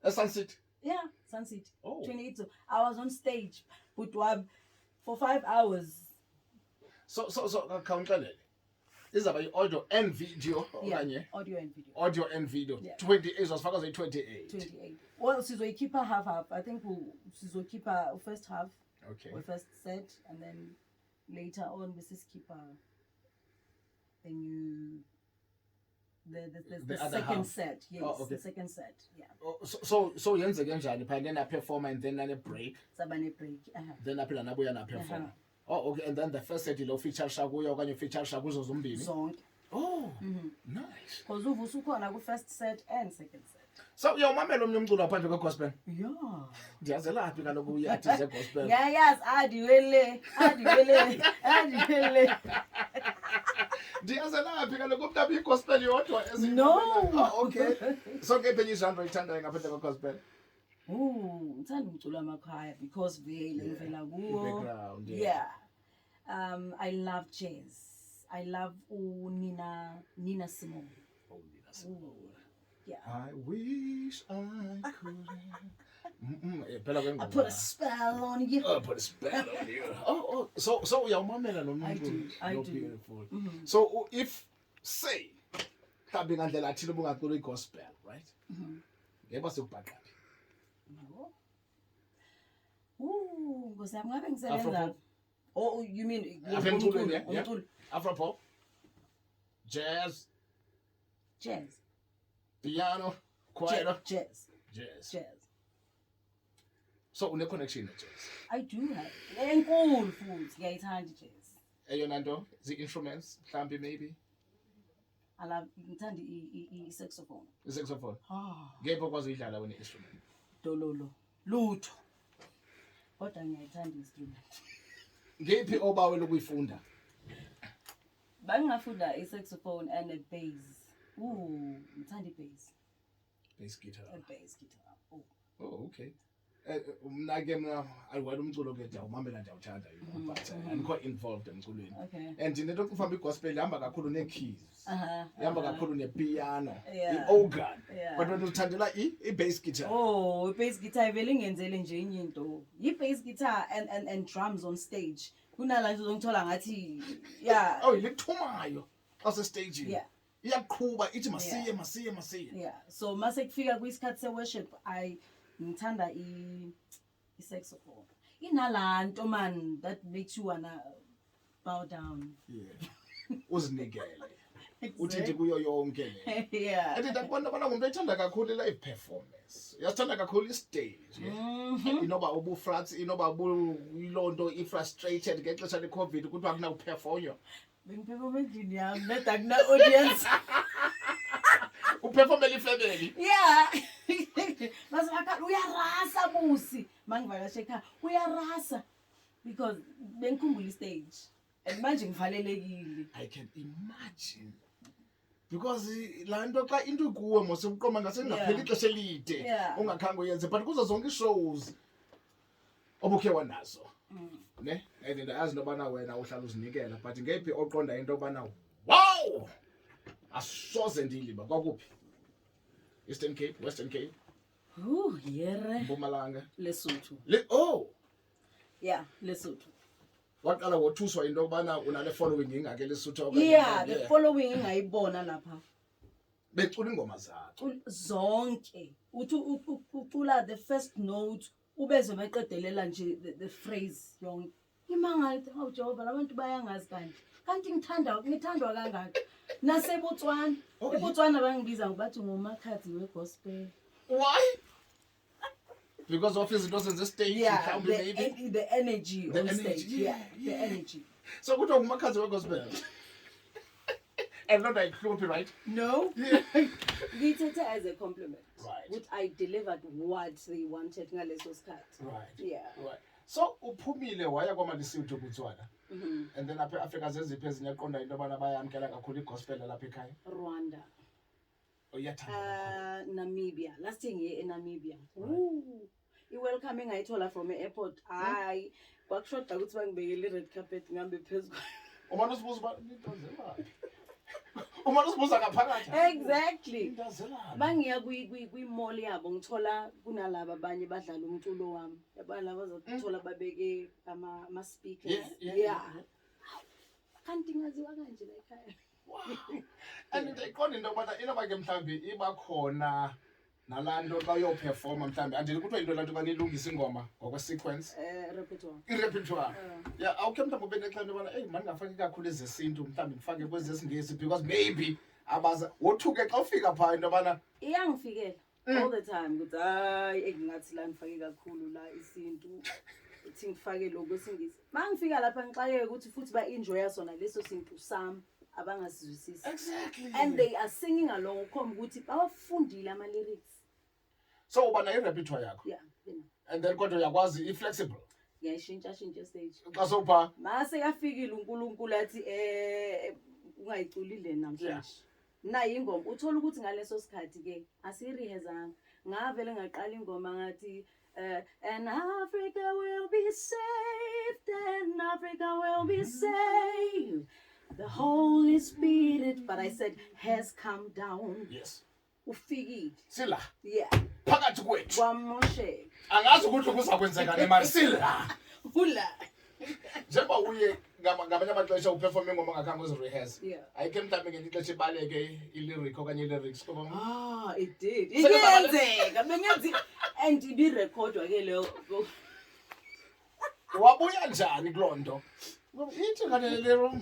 Speaker 1: Sun City?
Speaker 3: Yeah, Sun City.
Speaker 1: Oh.
Speaker 3: 28 songs. I was on stage with for 5 hours.
Speaker 1: So khawungixelele. Izaba audio and video
Speaker 3: Yeah,
Speaker 1: okanye?
Speaker 3: audio and video.
Speaker 1: Audio and video.
Speaker 3: Yeah.
Speaker 1: 28 uzasifaka ze 28.
Speaker 3: 28. Well, sizoyikhipha half. I think sizoyikhipha first half.
Speaker 1: Okay.
Speaker 3: Or first set, and then later on sizoyikhipha a new the
Speaker 1: other
Speaker 3: second
Speaker 1: half.
Speaker 3: set. Yes,
Speaker 1: Oh, okay.
Speaker 3: the second set. Yeah.
Speaker 1: So yenzeke njani phela then perform and then a break,
Speaker 3: Sabane break.
Speaker 1: then aphila nabuya na perform. Oh, okay, and then the first set lo feature shakuyo okanye feature shakuzo zombili.
Speaker 3: Zonke.
Speaker 1: Oh, nice.
Speaker 3: Because uvusa ukhona ku first set and second set.
Speaker 1: So uyawumamela omnye umculo ngaphandle kwe gospel?
Speaker 3: Yeah.
Speaker 1: Ndiyazelaphi kaloku uyi-artist ye-gospel?
Speaker 3: Yes, adiwele.
Speaker 1: Ndiyazelaphi kaloku umntu abe i-gospel yodwa
Speaker 3: No.
Speaker 1: Oh, okay. So ngephi enye igenre oyithandayo ngaphandle kwe gospel?
Speaker 3: Ngithanda umculo wamakhaya because vele ngivela kuwo.
Speaker 1: Background.
Speaker 3: Yeah. I love jazz. I love Nina Simone.
Speaker 1: Oh, Nina.
Speaker 3: Yeah.
Speaker 1: I wish I could.
Speaker 3: I put a spell on you.
Speaker 1: Put a spell on you. Oh, so uyawumamela nomuntu.
Speaker 3: I do.
Speaker 1: Beautiful. So if say mhlawumbe ngandlela athile ubungacula i-gospel, right? Ngeke sikubhaqaphi.
Speaker 3: No. Because I'm having
Speaker 1: Afropop?
Speaker 3: Oh, you mean
Speaker 1: Afemculweni, yeah?
Speaker 3: umculo?
Speaker 1: Afropop, jazz,
Speaker 3: Jazz.
Speaker 1: piano, choir,
Speaker 3: Jazz.
Speaker 1: So une-connection ne-jazz.
Speaker 3: I do have. Enkulu futhi ngiyayithanda jazz.
Speaker 1: Eyona nto zii-instruments mhlawumbe maybe
Speaker 3: I love ngithanda i-saxophone.
Speaker 1: i-saxophone. Ngephi okwazi uyidlala une-instrument?
Speaker 3: Dololo. Lutho. Kodwa ngiyayithanda i-instrument.
Speaker 1: Ngephi obawela ukuyifunda?
Speaker 3: Bangafunda i-saxophone and a bass. Ngithanda i-bass.
Speaker 1: Bass guitar.
Speaker 3: A bass guitar.
Speaker 1: Oh, okay. Mna ke wena umculo ke ndiyawumamela ndiyawuthanda but andikho involved emculweni.
Speaker 3: Okay.
Speaker 1: And nento kufamba i-gospel ihamba kakhulu nee-keys. Ihamba kakhulu ne-piano,
Speaker 3: Yeah.
Speaker 1: i-organ.
Speaker 3: Yeah.
Speaker 1: But wena uthandela i-bass guitar.
Speaker 3: I-bass guitar vele ngenzele nje enye into. I-bass guitar and drums on stage. Kunala nje uzongithola ngathi yeah.
Speaker 1: Oh, ilikuthumayo asestagini.
Speaker 3: Yeah.
Speaker 1: Iyaqhuba ithi masiye.
Speaker 3: Yeah. So mase kufika kwisikhathi se-worship ngithanda i-saxophone. Inalanto man that makes you wanna bow down.
Speaker 1: Yeah. Uzinikele. Uthi kuyo yonke le.
Speaker 3: Yeah.
Speaker 1: And ndakubona ngumuntu ethanda kakhulu i-live performance. Uyasithanda kakhulu i-stage. Inoba ubufrats, inoba uyilonto i-frustrated ngexesha le-COVID ukuthi akunawuperformanywa.
Speaker 3: Bengiphefoma endlini yami net akuna-audience.
Speaker 1: Uperformela ifamily.
Speaker 3: Yeah. Masakha uyarasa Bucy. Mangivakashe ekhaya uyarasa because bengikhumbula i-stage. And manje ngivalelekile.
Speaker 1: I can imagine because la nto xa into ikuwe mose uqoma ngasengapheli ixesha elide
Speaker 3: Yeah.
Speaker 1: ungakhange uyenze but kuzo zonke ii-shows obukhe wanazo ne and ndayazi into yobana wena uhlala uzinikela but ngephi oqonda into yobana wow asoze ndiyiliba kwakuphi Eastern Cape, Western Cape,
Speaker 3: Yere.
Speaker 1: Mpumalanga.
Speaker 3: Lesotho.
Speaker 1: Yeah,
Speaker 3: Lesotho.
Speaker 1: Waqala wothuswa into yobana unale following ingake Lesotho
Speaker 3: Yeah, the following engayibona lapha.
Speaker 1: becula ingoma zakho.
Speaker 3: Zonke. Ucula the first note ubeze beqedelela nje the phrase yonke. Imangalithi hawu Jehova labantu bayangazi kanti ngithandwa kangaka. NaseBotswana. eBotswana bangibiza ngobathi ngumakhathi wegospel.
Speaker 1: Why? Because of izinto senze stage
Speaker 3: The energy on stage. Yeah, the energy.
Speaker 1: So kuthiwa ngumakhazi wegospel. And not like right?
Speaker 3: No. Ngithethe as a compliment.
Speaker 1: Right.
Speaker 3: Which I delivered what they wanted ngaleso sikhathi.
Speaker 1: Right.
Speaker 3: Yeah.
Speaker 1: Right. So uphumile waya kwaMalisuthu kuTswana. And then apha Africa zeziphi ezinye aqonda into yobana bayamkela kakhulu igospel lapha ekhaya.
Speaker 3: Rwanda.
Speaker 1: Uyathanda.
Speaker 3: Namibia. Last thing here in Namibia. Ooh. I-welcoming ayithola from airport. Hayi. Kwakushoda ukuthi bangibekele red carpet ngihambe phezulu.
Speaker 1: Umane usibuza uba nitazela. Umane usibuza ngaphakathi.
Speaker 3: Exactly. Bangiya kwi-mall yabo ngithola kunalaba abanye badlala umculo wami. Yabona laba bazothola babeke ama speakers. Yeah. Kanti ngaziwa kanje la ekhaya.
Speaker 1: Wow. And iqonda into yobana inoba ke mhlambi iba khona nalando xa uyoperforma mhlambi andile kuthiwa into lanto kanilungisa ingoma ngokwe-sequence
Speaker 3: Repertoire.
Speaker 1: I-repertoire. Yeah, awukhe mhlawumbi ube nexesha into yobana eyi mani ngafaki kakhulu ezesintu mhlawumbi ndifake kwezesingesi because maybe abaza wothuke xa ufika phaa into yobana
Speaker 3: Iyangifikela all the time ukuthi hayi ngingathi la ngifake kakhulu la isintu uthi ngifake lokho kwesingisi. Mangifika lapha ngixakeke ukuthi futhi ba-enjoya sona leso sintu sami abangasizwisisi.
Speaker 1: exactly
Speaker 3: And they are singing along ukhomba ukuthi bawafundile ama-lyrics.
Speaker 1: so uba nayo i-repertoire yakho
Speaker 3: Yeah, you know.
Speaker 1: and then kodwa uyakwazi i-flexible
Speaker 3: Ngiyayishintsha stage.
Speaker 1: xa sowuphaa
Speaker 3: Mase kafikile uNkulunkulu athi ungayiculile namhlanje. Nayi ingoma uthola ukuthi ngaleso sikhathi ke asirihezanga. Ngavele ngaqala ingoma ngathi and Africa will be saved, and Africa will be saved. The Holy Spirit, but I said, has come down.
Speaker 1: yes
Speaker 3: Ufikile.
Speaker 1: sila
Speaker 3: Yeah.
Speaker 1: phakathi kwethu
Speaker 3: Kwamosheka.
Speaker 1: angazi ukuthi kuzakwenzeka nemali sila
Speaker 3: Ula.
Speaker 1: njengoba uye ngamanye amaxesha uperforme ingoma ongakhange uzirehearse
Speaker 3: Yeah.
Speaker 1: ayikhe mhlawumbi ngenye ixesha ibaleke i-lyric okanye i-lyrics kuba
Speaker 3: It did. Iyenzeka. Bengenzi and ibirekhodwa ke leyo.
Speaker 1: wabuya njani kuloo nto ithi kanelelero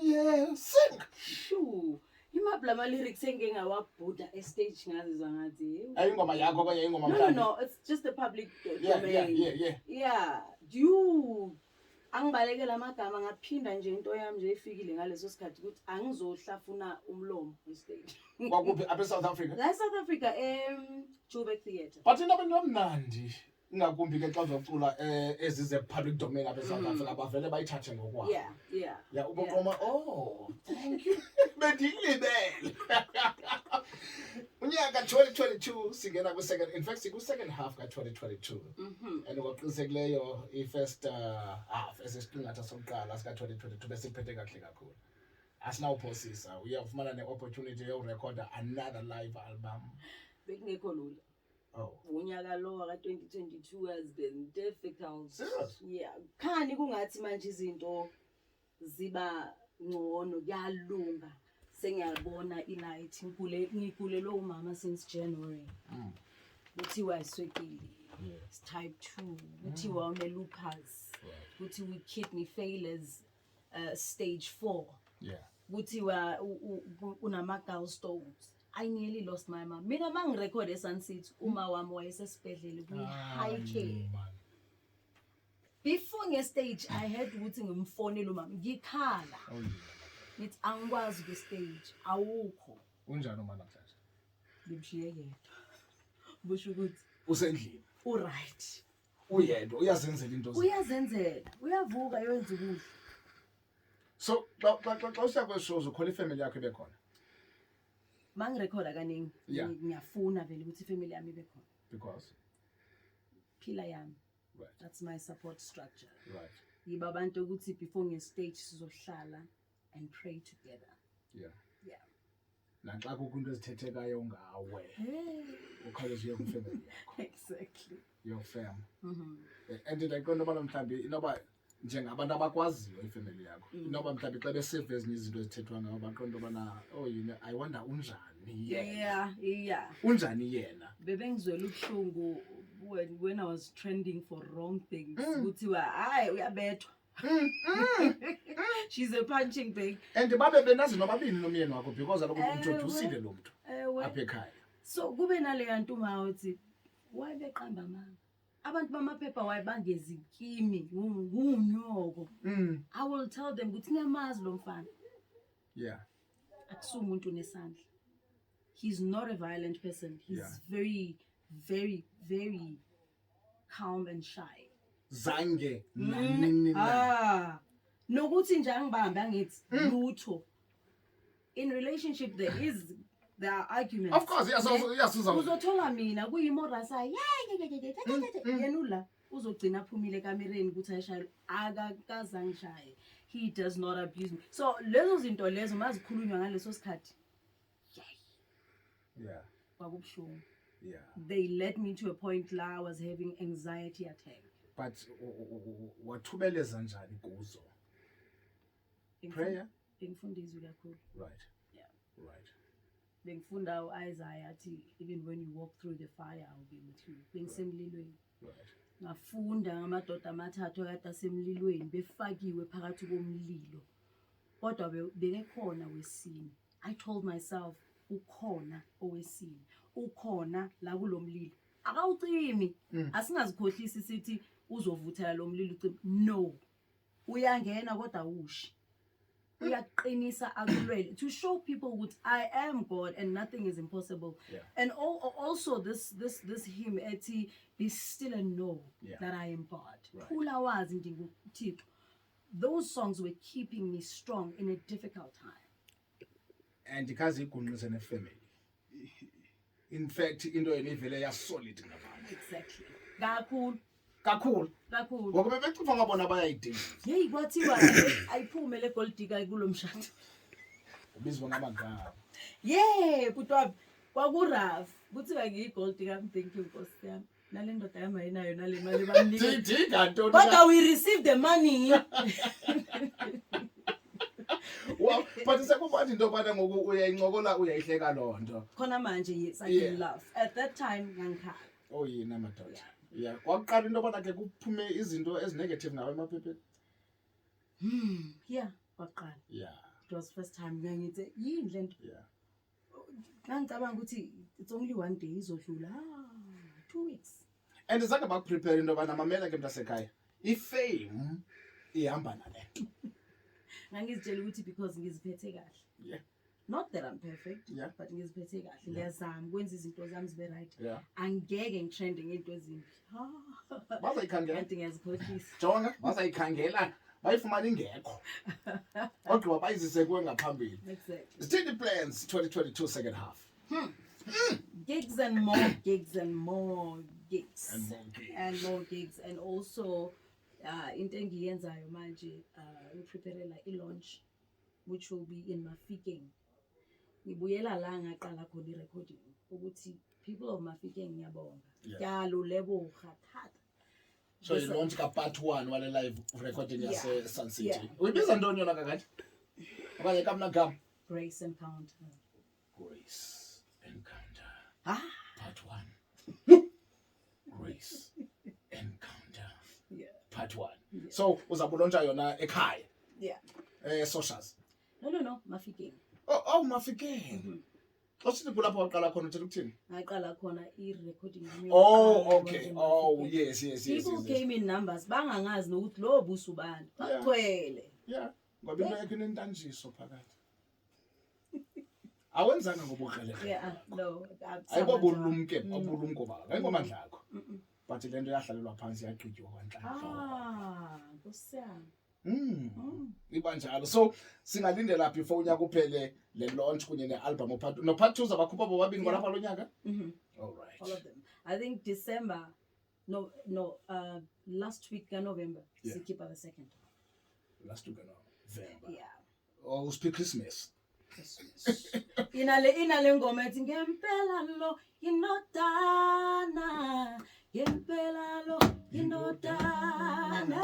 Speaker 1: yeah sing
Speaker 3: Shoo. Imaphi lama lyrics engeke ngawabhuda stage ngazizwa ngathi.
Speaker 1: ayingoma yakho okanye ingoma
Speaker 3: No, it's just a public domain.
Speaker 1: yeah
Speaker 3: Yeah. You angibalekela amagama ngaphinda nje into yami nje efikile ngaleso sikhathi ukuthi angizohlafuna umlomo stage.
Speaker 1: kwakuphi apha eSouth Africa
Speaker 3: La South Africa Joburg Theatre.
Speaker 1: but into abemnandi ingakumbi ke xa uzocula ezize-public domain apha eSouth Africa abavele bayithathe ngokwabo
Speaker 3: Yeah.
Speaker 1: uboqoma thank you bendiyilibele unyaka 2022 singena in fact siku-second half ka-2022 and ngoqinisekileyo i-first half esesiqingatha sokuqala sika-2022 besiphethe kakuhle kakhulu asinawuphosisa uyafumana ne-opportunity yokurekhoda another live album
Speaker 3: Bekungekho lula. Unyaka lo waka-2022 has been difficult.
Speaker 1: Serious?
Speaker 3: Yeah. Khani kungathi manje izinto ziba ngcono kuyalunga. Sengiyabona ilight ngigulelwe umama since January. Kuthiwa iswekile. It's type 2. Kuthiwa une-lupus. Kuthiwa kidney failures stage 4. Kuthiwa unama-gallstones. I nearly lost my mom. Mina mangirekhode eSunset uma wami wayesesibhedlela kwi-high care. Before nge-stage I had ukuthi ngimfonele umama ngikhala. Ngithi angikwazi kwi-stage awukho.
Speaker 1: unjani uma namhlanje
Speaker 3: Ngimshiye yedwa. Busho ukuthi
Speaker 1: usendlini
Speaker 3: uright.
Speaker 1: uyedwa uyazenzela into
Speaker 3: Uyazenzela. Uyavuka yenza ukudla.
Speaker 1: so xa usiya kwezi shows ukhona ifamily yakho ebekhona
Speaker 3: mangirecorda kaningi
Speaker 1: Yeah.
Speaker 3: ngiyafuna vele ukuthi ifamily yami ibe khona.
Speaker 1: Because
Speaker 3: Pillar yami.
Speaker 1: right.
Speaker 3: That's my support structure.
Speaker 1: Right.
Speaker 3: Yiba abantu ukuthi before nge-stage sizohlala and pray together.
Speaker 1: Yeah.
Speaker 3: Yeah.
Speaker 1: Naxa kukho into ezithethekayo ngawe. Ukhawuleze uye kufamily yakho.
Speaker 3: Exactly.
Speaker 1: Your fam.
Speaker 3: Mhm.
Speaker 1: And ndiqonda ubana mhlambi inoba njengabantu abakwaziyo ifamily yakho. Inoba mhlambi xa besive ezinye izinto ezithethwa ngawo baqonda ubana oh I wonder unjani yena.
Speaker 3: Yeah.
Speaker 1: Unjani yena?
Speaker 3: Bebengizwela ubuhlungu when I was trending for wrong things. Kuthiwa hayi uyabethwa. She's a punching bag.
Speaker 1: And babe benazi nobabini nomyeni wakho because aloku introduceile lo muntu apha ekhaya.
Speaker 3: So kube nale yantu mawuthi why beqamba mama. Abantu bamaphepha wayebangezi kimi ngunyoko. I will tell them ukuthi ngiyamazi lo mfana.
Speaker 1: Yeah.
Speaker 3: Akusumuntu nesandla. He's not a violent person. He's
Speaker 1: Yeah.
Speaker 3: very, very, very calm and shy.
Speaker 1: Zange nanini na.
Speaker 3: Nokuthi nje angibambe angithi lutho. In relationship there are arguments.
Speaker 1: Of course, yes,
Speaker 3: Uzothola mina kuyimorasa yena ula uzogcina aphumile kamereni ukuthi ayishayile akazangishaye. He does not abuse me. So lezo zinto lezo mazikhulunywa ngaleso sikhathi.
Speaker 1: Yeah.
Speaker 3: Kwakubuhlungu.
Speaker 1: Yeah.
Speaker 3: They led me to a point la I was having anxiety attack.
Speaker 1: But wathubeleza njani kuzo? Prayer?
Speaker 3: Bengifunda izwi kakhulu.
Speaker 1: Right.
Speaker 3: Yeah.
Speaker 1: Right.
Speaker 3: Bengifunda uIsaiah athi even when you walk through the fire I will be with you. Bengisemlilweni.
Speaker 1: Right.
Speaker 3: Ngafunda ngamadoda amathathu akade asemlilweni befakiwe phakathi komlilo. Kodwa bekekhona wesini. I told myself ukhona owesini. Ukhona la kulomlilo. Akawucimi. Asingazikhohlisi sithi uzovuthela lo mlilo ucimi. No. Uyangena kodwa ushi. Uyaqinisa akulwele to show people ukuthi I am God and nothing is impossible.
Speaker 1: Yeah.
Speaker 3: And also this hymn ethi be still and know that I am God.
Speaker 1: Right.
Speaker 3: Ulawazi ndinguThixo. Those songs were keeping me strong in a difficult time.
Speaker 1: And because igunqise nefamily. In fact, into enivele ya solid ngabantu.
Speaker 3: Exactly. Kakhulu.
Speaker 1: Ngoba bebecifa ngabona bayayidinga.
Speaker 3: Hey kwathiwa ayiphume le gold digger kulo mshado.
Speaker 1: Ubizwa ngamagama.
Speaker 3: Yeah, kutwa kwakuraf. Kuthiwa ngiyigold digger thank you Nkosi yami. Nale ndoda yami ayinayo nale mali bamnika.
Speaker 1: Dinga ntoni?
Speaker 3: But we received the money.
Speaker 1: Well, but sekubathi into bana ngoku uyayincokola uyayihleka lonto.
Speaker 3: Khona manje yes I can laugh. At that time ngangikhala.
Speaker 1: Oh yena madoda. Yeah, kwaqala into bana ke kuphume izinto ezinegative ngawe emaphepheni.
Speaker 3: Yeah, kwaqala.
Speaker 1: Yeah.
Speaker 3: It was first time ngiyithi yini lento.
Speaker 1: Yeah.
Speaker 3: Ngicabanga ukuthi it's only one day izodlula. 2 weeks.
Speaker 1: And izange bakuprepare into bana mamela ke mntasekhaya. Ifame ihamba nale.
Speaker 3: Ngangizitshela ukuthi because ngiziphethe kahle.
Speaker 1: Yeah.
Speaker 3: Not that I'm perfect,
Speaker 1: Yeah.
Speaker 3: but ngiziphethe kahle. Ngiyazama ukwenza izinto zami zibe right.
Speaker 1: Yeah.
Speaker 3: Angeke ngitrending into ezimbi.
Speaker 1: Bazayikhangela.
Speaker 3: Kanti ngiyazikhohlisa.
Speaker 1: Jonga, bazayikhangela. Bayifumana ingekho. Kodwa bayizise kuwe ngaphambili.
Speaker 3: Exactly.
Speaker 1: Steady plans 2022 second half.
Speaker 3: Gigs and more gigs and more gigs.
Speaker 1: And more gigs.
Speaker 3: And more gigs. And also into engiyenzayo manje ngipreparela i-launch which will be in Mafikeng. Ngibuyela la ngaqala khona i-recording ukuthi people of Mafikeng ngiyabonga. Yalo lebo khathatha.
Speaker 1: So you launch ka part 1 wale live recording yase Sun City.
Speaker 3: Yeah.
Speaker 1: Uyibiza ntoni yona kakade? Okanye kamna gam?
Speaker 3: Grace Encounter.
Speaker 1: Grace Encounter. Part 1. Grace Encounter.
Speaker 3: Yeah.
Speaker 1: Part 1. So uzabulontsha yona ekhaya.
Speaker 3: Yeah.
Speaker 1: Socials.
Speaker 3: No, Mafikeng.
Speaker 1: Oh Mafikeng. Xosithi kulapho waqala khona uthela ukuthini?
Speaker 3: Ngaqala khona i-recording.
Speaker 1: Oh, okay. Oh, yes.
Speaker 3: People came in numbers. Bangangazi nokuthi lo Bucy ubani. Bagcwele.
Speaker 1: Yeah. Ngoba into yakhe inentanjiso phakathi. Awenzanga ngobukrele.
Speaker 3: Yeah, no.
Speaker 1: Ayibobulumke, obulumko baba. Ayingomandla akho. But le nto yahlalelwa phansi yaqhitywa kwanhlanhla.
Speaker 3: Nkosi yami.
Speaker 1: Ibanjalo. So singalindela before unyaka uphele le launch kunye ne-album no part 2 zabakhupha bobabini kwalapha lo nyaka. All right.
Speaker 3: All of them. I think December, last week of November, Sikipa the 2nd.
Speaker 1: Last week November.
Speaker 3: Yeah.
Speaker 1: Oh, speak Christmas.
Speaker 3: Inale ngoma ethi ngempela lo inodana, ngempela lo inodana,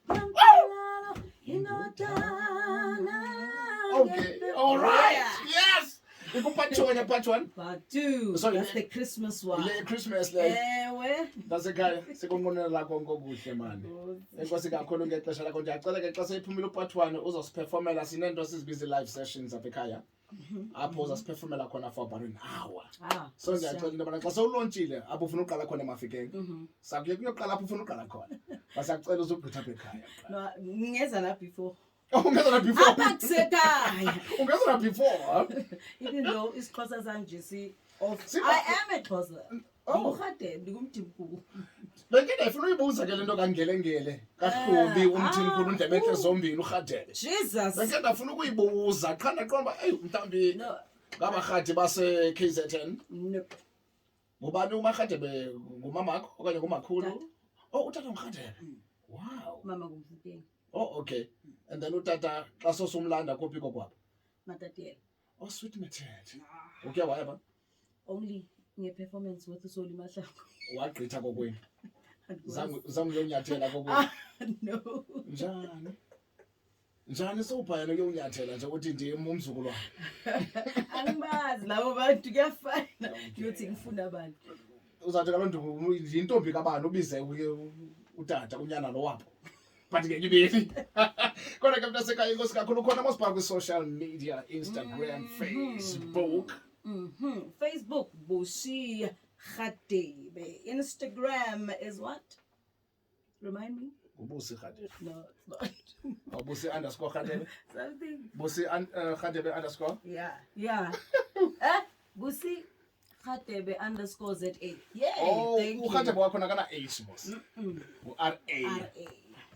Speaker 3: ngempela lo inodana.
Speaker 1: Okay, all right. Yes. Part 1.
Speaker 3: Part 2.
Speaker 1: Sorry,
Speaker 3: That's the Christmas one.
Speaker 1: Le Christmas le.
Speaker 3: Ewe.
Speaker 1: Basekhaya sikonqonela lakho konkuhle man. Enkosi kakhulu ngexesha lakho ndiyacela ke xa seyiphumile part 1 uzosiperformela sinento sizibiza live sessions apha ekhaya. Apho uzasiperformela khona for about an hour. So ndiyacela into yobana xa sewulontsile apho ufuna uqala khona emafikeng. Sakuye kuyoqala apho ufuna uqala khona. Basiyacela uzogqitha apha ekhaya.
Speaker 3: No, ngeza la before.
Speaker 1: Ungeza na before.
Speaker 3: Apha kusekhaya.
Speaker 1: Ungeza na before.
Speaker 3: Even though isiXhosa sanje I am a Xhosa. Radebe ndikumthimkhulu.
Speaker 1: Beke ndifuna uyibuza ke lento kaNgelengele kaHlobi umthimkhulu undlebenhle zombili uRadebe.
Speaker 3: Jesus.
Speaker 1: Beke ndafuna ukuyibuza qha ndaqomba mhlawumbi ngabarhadi base KZN.
Speaker 3: Nope.
Speaker 1: Ngubani uMarhadebe ngumamakho okanye ngumakhulu? Oh utata uMarhadebe. Wow.
Speaker 3: Mama ngumfukeni.
Speaker 1: Oh okay. And then utata xa sosumlanda kophi kokwabo.
Speaker 3: Matatiyela.
Speaker 1: Oh sweet matete. Okay wayeba?
Speaker 3: Only nge-performance with Usoli Mahlangu.
Speaker 1: Wagqitha kokwenu. Zangu yonyathela kokwenu.
Speaker 3: No.
Speaker 1: Njani sowubhayana kuyonyathela nje ukuthi ndimi umzukulwane.
Speaker 3: Angibazi labo bantu kuyafana. Uyothi ngifuna abantu.
Speaker 1: Uzathi kalonto yintombi kabani ubize utata unyana lo wapho. But ke ngibili. Kodwa ke mntasekhaya inkosi kakhulu khona mosibhala kwi-social media, Instagram, Facebook.
Speaker 3: Facebook, Bucy Radebe. Instagram is what? Remind me?
Speaker 1: Bucy Radebe.
Speaker 3: No, it's not.
Speaker 1: Bucy _Radebe.
Speaker 3: Something.
Speaker 1: Bucy Radebe _.
Speaker 3: Yeah. Bucy Radebe _ZA. Yeah.
Speaker 1: Oh,
Speaker 3: thank you.
Speaker 1: uRadebe wakho nakana H boss. RA.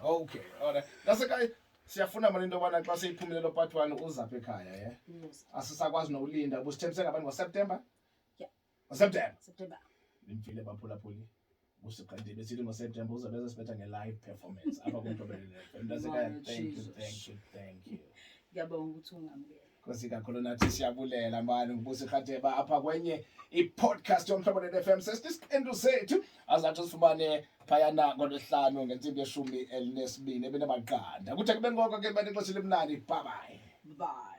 Speaker 1: Okay, alright. Mntasekhaya siyafuna manje into yobana xa seyiphumile lo part 1 uzapha ekhaya
Speaker 3: Yes.
Speaker 1: asisakwazi nokulinda busithembise ngabantu ngoSeptember.
Speaker 3: Yeah.
Speaker 1: September. Nimfile baphulaphuli. Busiqandile sithi ngoSeptember uzobe esibetha nge-live performance apha kuMtobelele. Mntasekhaya thank you.
Speaker 3: Ngiyabonga ukuthi ungamukela.
Speaker 1: Nkosi kakhulu nathi siyabulela mani nguBucy Radebe apha kwenye i-podcast yoMtobelele FM sesiqendu sethu azathi sifumane phayana ngoLwesihlanu ngentsimbi ye12 ebenamaqanda. Kuthe kube ngoko ke bantu ixesha elimnandi. Bye.
Speaker 3: Bye.